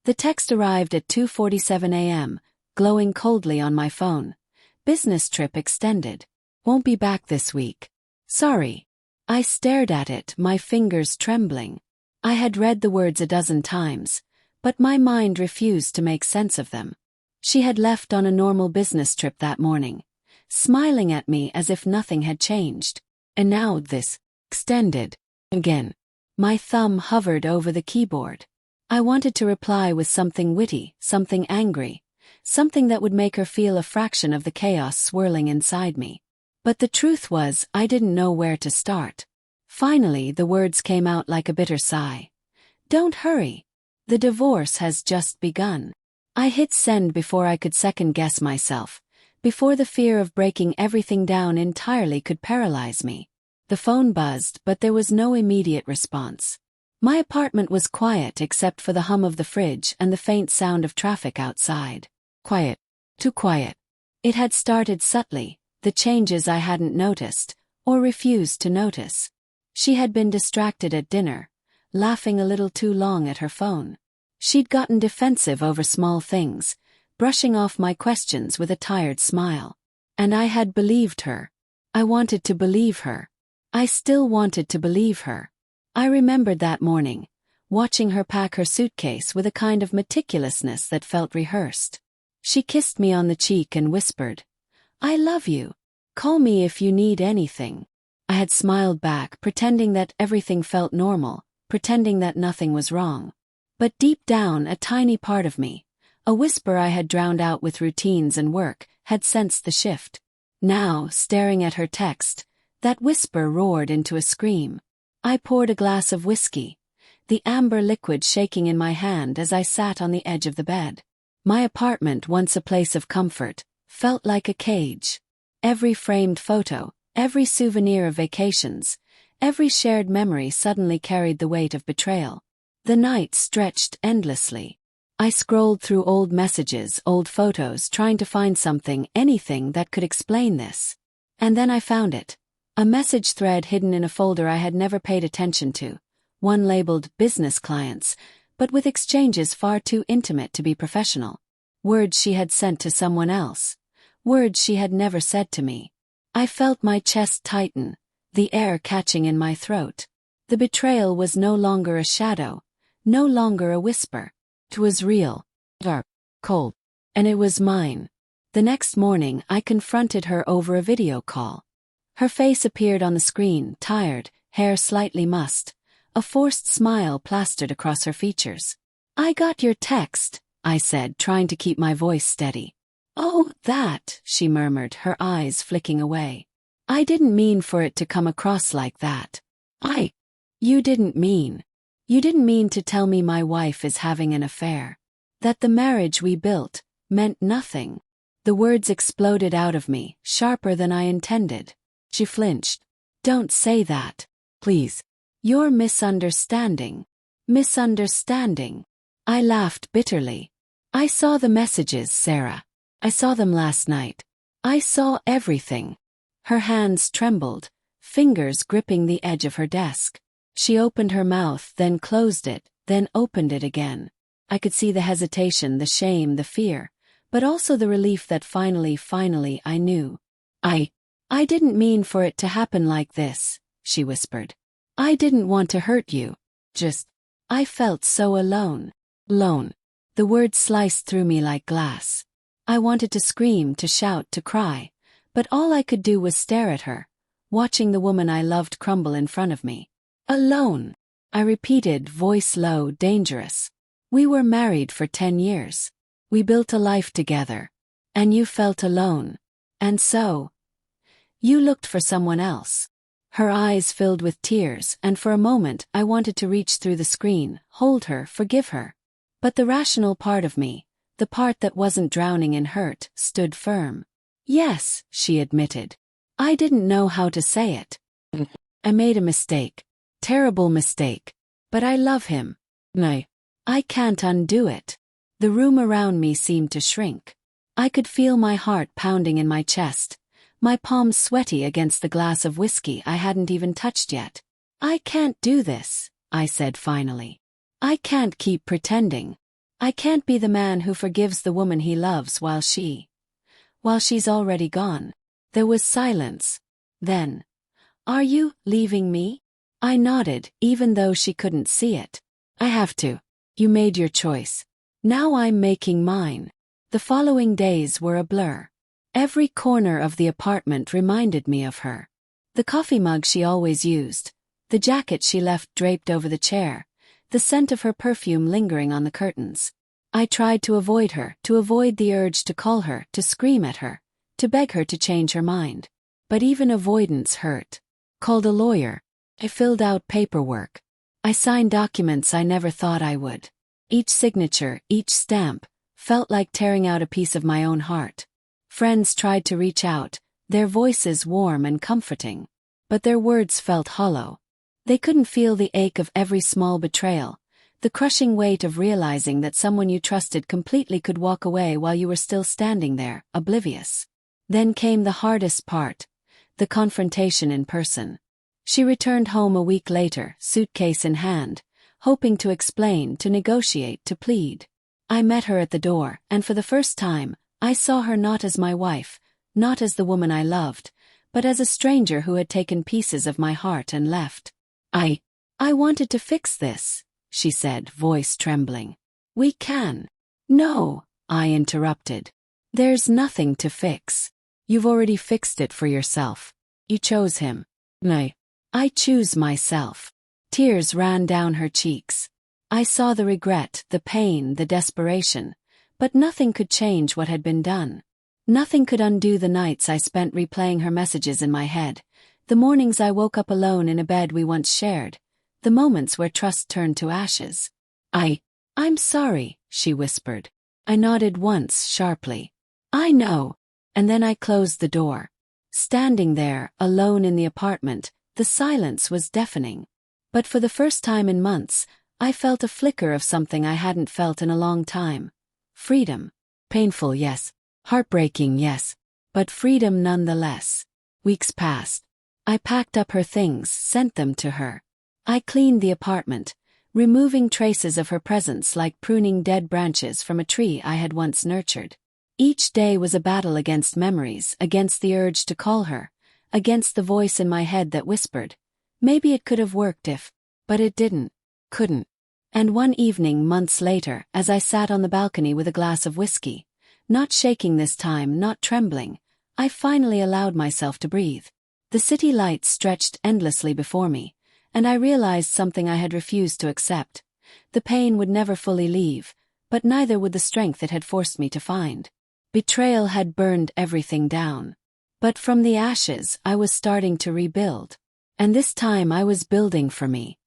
The text arrived at 2:47 a.m., glowing coldly on my phone. Business trip extended. Won't be back this week. Sorry. I stared at it, my fingers trembling. I had read the words a dozen times, but my mind refused to make sense of them. She had left on a normal business trip that morning, smiling at me as if nothing had changed. And now this extended again. My thumb hovered over the keyboard. I wanted to reply with something witty, something angry, something that would make her feel a fraction of the chaos swirling inside me. But the truth was, I didn't know where to start. Finally, the words came out like a bitter sigh. Don't hurry. The divorce has just begun. I hit send before I could second-guess myself, before the fear of breaking everything down entirely could paralyze me. The phone buzzed, but there was no immediate response. My apartment was quiet except for the hum of the fridge and the faint sound of traffic outside. Quiet. Too quiet. It had started subtly, the changes I hadn't noticed, or refused to notice. She had been distracted at dinner, laughing a little too long at her phone. She'd gotten defensive over small things, brushing off my questions with a tired smile. And I had believed her. I wanted to believe her. I still wanted to believe her. I remembered that morning, watching her pack her suitcase with a kind of meticulousness that felt rehearsed. She kissed me on the cheek and whispered, "I love you. Call me if you need anything." I had smiled back, pretending that everything felt normal, pretending that nothing was wrong. But deep down, a tiny part of me, a whisper I had drowned out with routines and work, had sensed the shift. Now, staring at her text, that whisper roared into a scream. I poured a glass of whiskey, the amber liquid shaking in my hand as I sat on the edge of the bed. My apartment, once a place of comfort, felt like a cage. Every framed photo, every souvenir of vacations, every shared memory suddenly carried the weight of betrayal. The night stretched endlessly. I scrolled through old messages, old photos, trying to find something, anything that could explain this. And then I found it. A message thread hidden in a folder I had never paid attention to, one labeled Business Clients, but with exchanges far too intimate to be professional. Words she had sent to someone else. Words she had never said to me. I felt my chest tighten, the air catching in my throat. The betrayal was no longer a shadow, no longer a whisper. It was real, dark, cold, and it was mine. The next morning I confronted her over a video call. Her face appeared on the screen, tired, hair slightly mussed, a forced smile plastered across her features. "I got your text," I said, trying to keep my voice steady. "Oh, that," she murmured, her eyes flicking away. "I didn't mean for it to come across like that. You didn't mean. You didn't mean to tell me my wife is having an affair. That the marriage we built meant nothing." The words exploded out of me, sharper than I intended. She flinched. "Don't say that. Please. You're misunderstanding." Misunderstanding. I laughed bitterly. "I saw the messages, Sarah. I saw them last night. I saw everything." Her hands trembled, fingers gripping the edge of her desk. She opened her mouth, then closed it, then opened it again. I could see the hesitation, the shame, the fear, but also the relief that finally I knew. I didn't mean for it to happen like this," she whispered. "I didn't want to hurt you. I felt so alone." Alone. The words sliced through me like glass. I wanted to scream, to shout, to cry, but all I could do was stare at her, watching the woman I loved crumble in front of me. "Alone," I repeated, voice low, dangerous. "We were married for 10 years. We built a life together. And you felt alone. And so, you looked for someone else." Her eyes filled with tears, and for a moment I wanted to reach through the screen, hold her, forgive her. But the rational part of me, the part that wasn't drowning in hurt, stood firm. "Yes," she admitted. "I didn't know how to say it. I made a mistake. Terrible mistake. But I love him. I can't undo it." The room around me seemed to shrink. I could feel my heart pounding in my chest, my palms sweaty against the glass of whiskey I hadn't even touched yet. "I can't do this," I said finally. "I can't keep pretending." I can't be the man who forgives the woman he loves while she's already gone. There was silence. Then, "Are you leaving me?" I nodded, even though she couldn't see it. "I have to. You made your choice. Now I'm making mine." The following days were a blur. Every corner of the apartment reminded me of her. The coffee mug she always used, the jacket she left draped over the chair, the scent of her perfume lingering on the curtains. I tried to avoid her, to avoid the urge to call her, to scream at her, to beg her to change her mind. But even avoidance hurt. Called a lawyer. I filled out paperwork. I signed documents I never thought I would. Each signature, each stamp, felt like tearing out a piece of my own heart. Friends tried to reach out, their voices warm and comforting. But their words felt hollow. They couldn't feel the ache of every small betrayal, the crushing weight of realizing that someone you trusted completely could walk away while you were still standing there, oblivious. Then came the hardest part, the confrontation in person. She returned home a week later, suitcase in hand, hoping to explain, to negotiate, to plead. I met her at the door, and for the first time, I saw her not as my wife, not as the woman I loved, but as a stranger who had taken pieces of my heart and left. I wanted to fix this," she said, voice trembling. "We can." "No," I interrupted. "There's nothing to fix. You've already fixed it for yourself. You chose him. No. I choose myself." Tears ran down her cheeks. I saw the regret, the pain, the desperation, but nothing could change what had been done. Nothing could undo the nights I spent replaying her messages in my head, the mornings I woke up alone in a bed we once shared, the moments where trust turned to ashes. I'm sorry," she whispered. I nodded once, sharply. "I know." And then I closed the door. Standing there, alone in the apartment, the silence was deafening. But for the first time in months, I felt a flicker of something I hadn't felt in a long time. Freedom. Painful, yes. Heartbreaking, yes. But freedom nonetheless. Weeks passed. I packed up her things, sent them to her. I cleaned the apartment, removing traces of her presence like pruning dead branches from a tree I had once nurtured. Each day was a battle against memories, against the urge to call her, against the voice in my head that whispered, maybe it could have worked if, but it didn't, couldn't. And one evening months later, as I sat on the balcony with a glass of whiskey, not shaking this time, not trembling, I finally allowed myself to breathe. The city lights stretched endlessly before me, and I realized something I had refused to accept. The pain would never fully leave, but neither would the strength it had forced me to find. Betrayal had burned everything down. But from the ashes, I was starting to rebuild. And this time I was building for me.